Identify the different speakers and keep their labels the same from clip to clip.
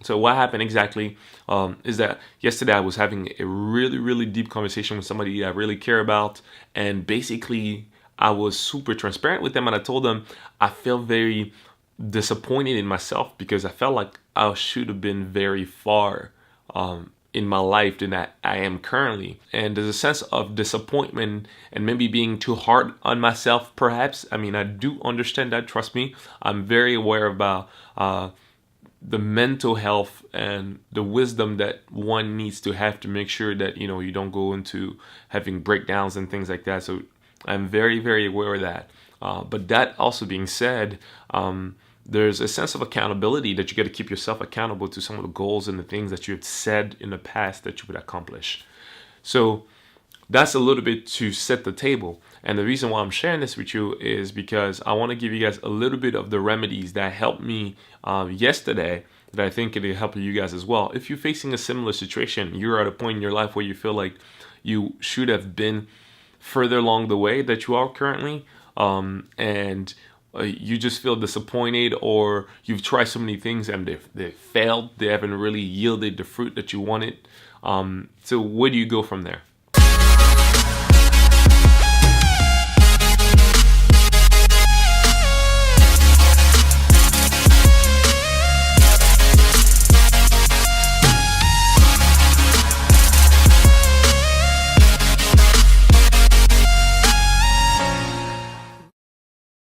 Speaker 1: So what happened exactly is that yesterday I was having a really deep conversation with somebody I really care about, and basically I was super transparent with them, and I told them I feel very disappointed in myself because I felt like I should have been very far in my life than I am currently. And there's a sense of disappointment and maybe being too hard on myself, perhaps. I mean, I do understand that, trust me. I'm very aware about the mental health and the wisdom that one needs to have to make sure that, you know, you don't go into having breakdowns and things like that. So I'm very aware of that. But that also being said, there's a sense of accountability that you got to keep yourself accountable to some of the goals and the things that you have said in the past that you would accomplish. So that's a little bit to set the table. And the reason why I'm sharing this with you is because I want to give you guys a little bit of the remedies that helped me yesterday that I think it'll help you guys as well. If you're facing a similar situation, you're at a point in your life where you feel like you should have been further along the way that you are currently, and you just feel disappointed, or you've tried so many things and they've failed, they haven't really yielded the fruit that you wanted. So where do you go from there?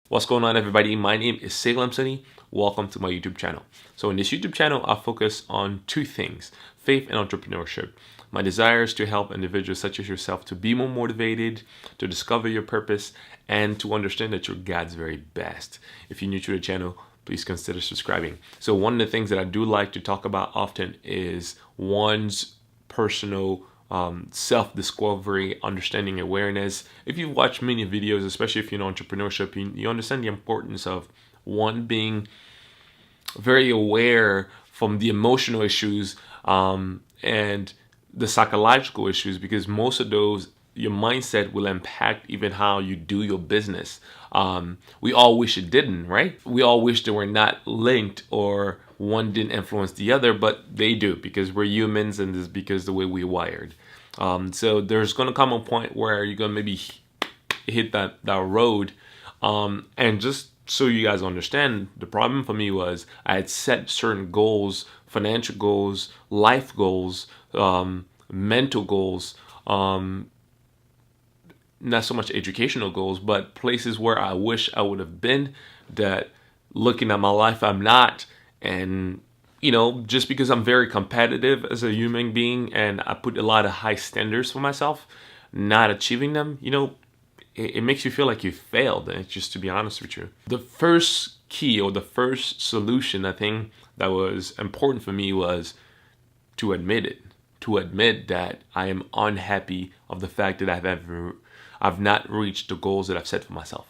Speaker 1: What's going on, everybody? My name is Salem Soni. Welcome to my YouTube channel. So in this YouTube channel, I focus on two things: faith and entrepreneurship. My desire is to help individuals such as yourself to be more motivated, to discover your purpose, and to understand that you're God's very best. If you're new to the channel, please consider subscribing. So one of the things that I do like to talk about often is one's personal self-discovery, understanding, awareness. If you've watched many videos, especially if you're in entrepreneurship, you understand the importance of one being very aware from the emotional issues and the psychological issues, because most of those, your mindset will impact even how you do your business. We all wish it didn't, right? We all wish they were not linked or one didn't influence the other, but they do, because we're humans and it's because the way we're wired. So there's going to come a point where you're going to maybe hit that road. And just so you guys understand, the problem for me was I had set certain goals, financial goals, life goals, mental goals, not so much educational goals, but places where I wish I would have been, that looking at my life, I'm not. And, you know, just because I'm very competitive as a human being and I put a lot of high standards for myself, not achieving them, you know, it makes you feel like you failed, just to be honest with you. The first key, or the first solution, I think, that was important for me was to admit it. To admit that I am unhappy of the fact that I've not reached the goals that I've set for myself.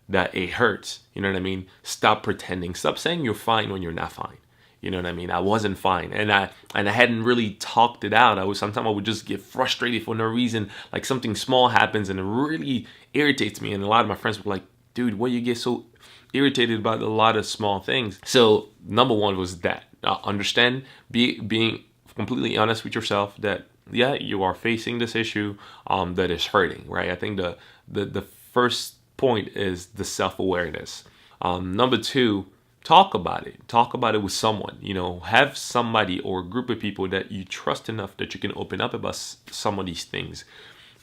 Speaker 1: That it hurts, you know what I mean? Stop pretending. Stop saying you're fine when you're not fine. You know what I mean? I wasn't fine, and I hadn't really talked it out. Sometimes I would just get frustrated for no reason. Like something small happens and it really irritates me. And a lot of my friends were like, "Dude, why you get so irritated about a lot of small things?" So number one was that understand, being completely honest with yourself that yeah, you are facing this issue that is hurting, right? I think the first point is the self-awareness. Number two, talk about it. Talk about it with someone. You know, have somebody or a group of people that you trust enough that you can open up about some of these things.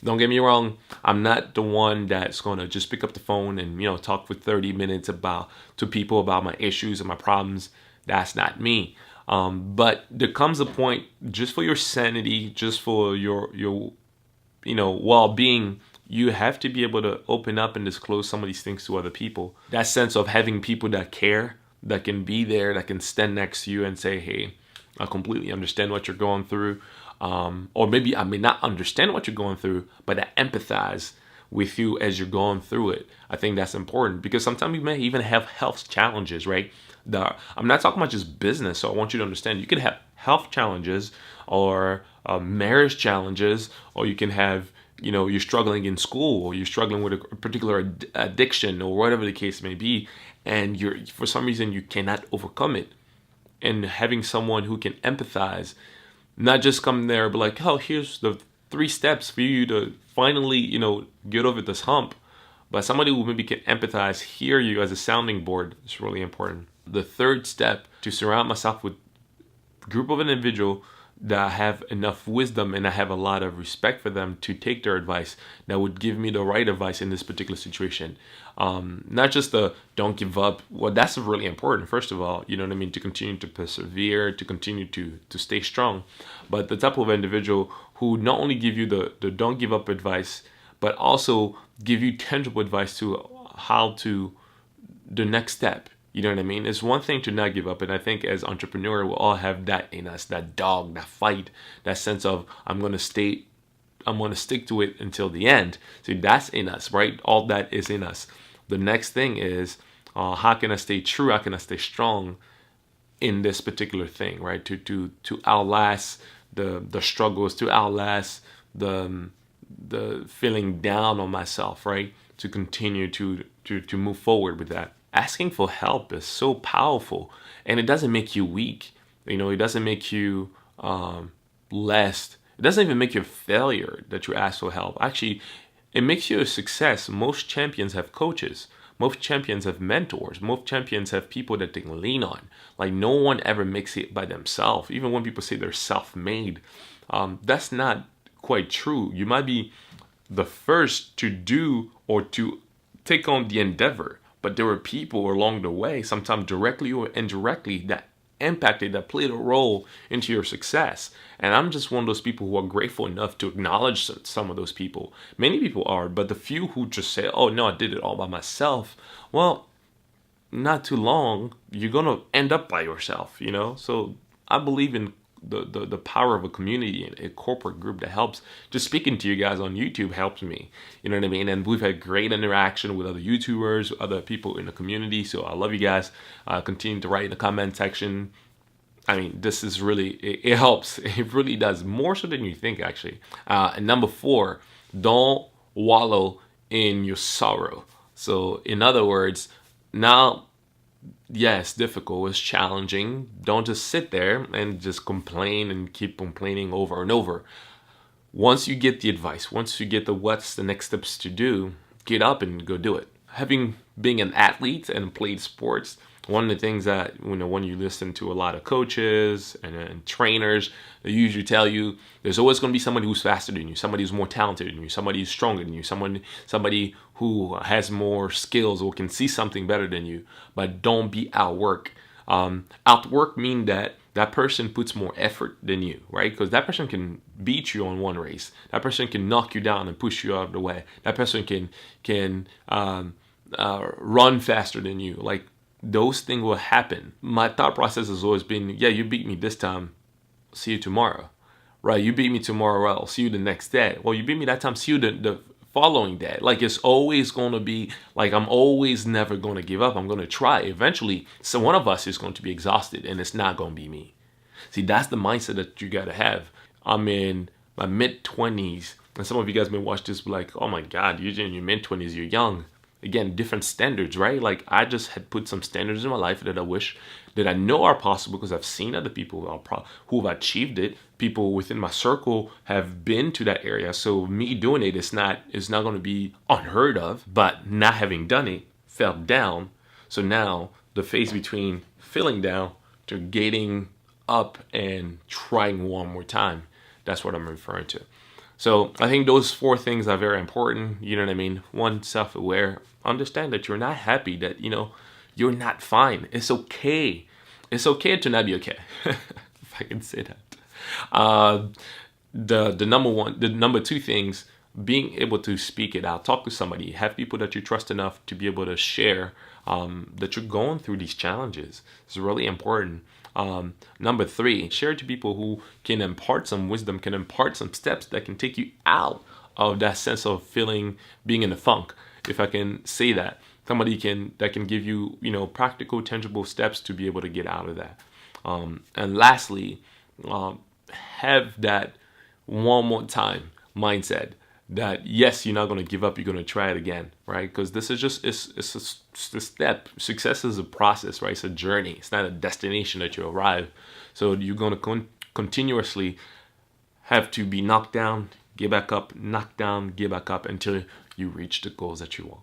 Speaker 1: Don't get me wrong, I'm not the one that's going to just pick up the phone and, you know, talk for 30 minutes to people about my issues and my problems. That's not me. But there comes a point, just for your sanity, just for your you know, well-being, you have to be able to open up and disclose some of these things to other people. That sense of having people that care, that can be there, that can stand next to you and say, "Hey, I completely understand what you're going through." Or maybe I may not understand what you're going through, but I empathize with you as you're going through it. I think that's important, because sometimes you may even have health challenges, right? I'm not talking about just business, so I want you to understand you can have health challenges or marriage challenges, or you can have, you know, you're struggling in school, or you're struggling with a particular addiction, or whatever the case may be, and for some reason you cannot overcome it. and having someone who can empathize, not just come there but like, oh, here's the 3 steps for you to finally, get over this hump. But somebody who maybe can empathize, hear you as a sounding board is really important. The third step, to surround myself with a group of an individual that have enough wisdom and I have a lot of respect for them to take their advice, that would give me the right advice in this particular situation. Not just the don't give up. Well, that's really important, first of all, you know what I mean, to continue to persevere, to continue to stay strong. But the type of individual who not only give you the don't give up advice, but also give you tangible advice to how to the next step. You know what I mean? It's one thing to not give up, and I think as entrepreneur, we all have that in us, that dog, that fight, that sense of I'm gonna stick to it until the end. So that's in us, right? All that is in us. The next thing is how can I stay true? How can I stay strong in this particular thing, right? To outlast the struggles, to outlast the feeling down on myself, right? To continue to move forward with that. Asking for help is so powerful, and it doesn't make you weak. It doesn't make you less. It doesn't even make you a failure that you ask for help. Actually, it makes you a success. Most champions have coaches. Most champions have mentors. Most champions have people that they can lean on. Like, no one ever makes it by themselves. Even when people say they're self-made, that's not quite true. You might be the first to do or to take on the endeavor, but there were people along the way, sometimes directly or indirectly, that impacted, that played a role into your success. And I'm just one of those people who are grateful enough to acknowledge some of those people. Many people are, but the few who just say, oh no, I did it all by myself, well, not too long, you're gonna end up by yourself, So I believe in the power of a community and a corporate group that helps. Just speaking to you guys on YouTube helps me, you know what I mean? And we've had great interaction with other YouTubers, other people in the community. So I love you guys. Continue to write in the comment section. I mean, this is really, it helps. It really does, more so than you think, actually. And number 4, don't wallow in your sorrow. So in other words, now, yeah, it's difficult, it's challenging. Don't just sit there and just complain and keep complaining over and over. Once you get the advice, once you get the what's the next steps to do, get up and go do it. Being an athlete and played sports, one of the things that, when you listen to a lot of coaches and trainers, they usually tell you there's always going to be somebody who's faster than you, somebody who's more talented than you, somebody who's stronger than you, somebody who has more skills or can see something better than you. But don't be outwork. Outwork mean that person puts more effort than you, right? Because that person can beat you on one race. That person can knock you down and push you out of the way. That person can run faster than you. Like, those things will happen. My thought process has always been, yeah, you beat me this time, see you tomorrow, right? You beat me tomorrow, I'll see you the next day. Well, you beat me that time, see you the following day. Like, it's always going to be like, I'm always never going to give up. I'm going to try. Eventually, so one of us is going to be exhausted, and it's not going to be me. See, that's the mindset that you got to have. I'm in my mid-20s, and some of you guys may watch this be like, oh my God, you're in your mid-20s, you're young. Again, different standards, right? Like, I just had put some standards in my life that I wish, that I know are possible, because I've seen other people who have achieved it. People within my circle have been to that area. So me doing it is not going to be unheard of, but not having done it, fell down. So now the phase between feeling down to getting up and trying one more time, that's what I'm referring to. So I think those 4 things are very important. You know what I mean? 1, self-aware. Understand that you're not happy, that, you're not fine. It's okay. It's okay to not be okay, if I can say that. The number 2 things, being able to speak it out, talk to somebody, have people that you trust enough to be able to share that you're going through these challenges. It's really important. Number 3, share to people who can impart some wisdom, can impart some steps that can take you out of that sense of being in the funk, if I can say that. Somebody that can give you, practical, tangible steps to be able to get out of that. And lastly, have that one more time mindset. that yes, you're not going to give up, you're going to try it again, right? Because this is just it's a step. Success is a process, right? It's a journey. It's not a destination that you arrive. So you're going to continuously have to be knocked down, get back up, knocked down, get back up until you reach the goals that you want.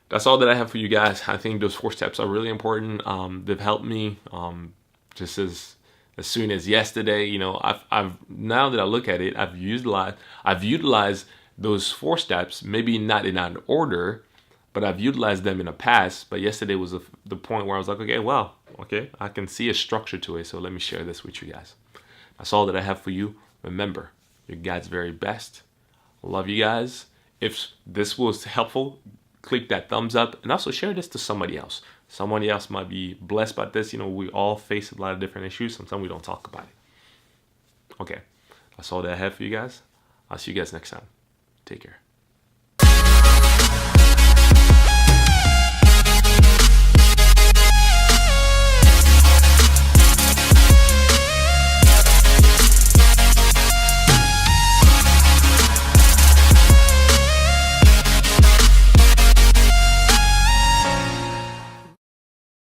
Speaker 1: That's all that I have for you guys. I think those 4 steps are really important. They've helped me just as soon as yesterday. You know, I've now that I look at it, I've utilized those 4 steps, maybe not in an order, but I've utilized them in the past. But yesterday was the point where I was like, okay, I can see a structure to it. So let me share this with you guys. That's all that I have for you. Remember, you're God's very best. Love you guys. If this was helpful, click that thumbs up and also share this to somebody else. Somebody else might be blessed by this. You know, we all face a lot of different issues. Sometimes we don't talk about it. Okay, that's all that I have for you guys. I'll see you guys next time. Take care.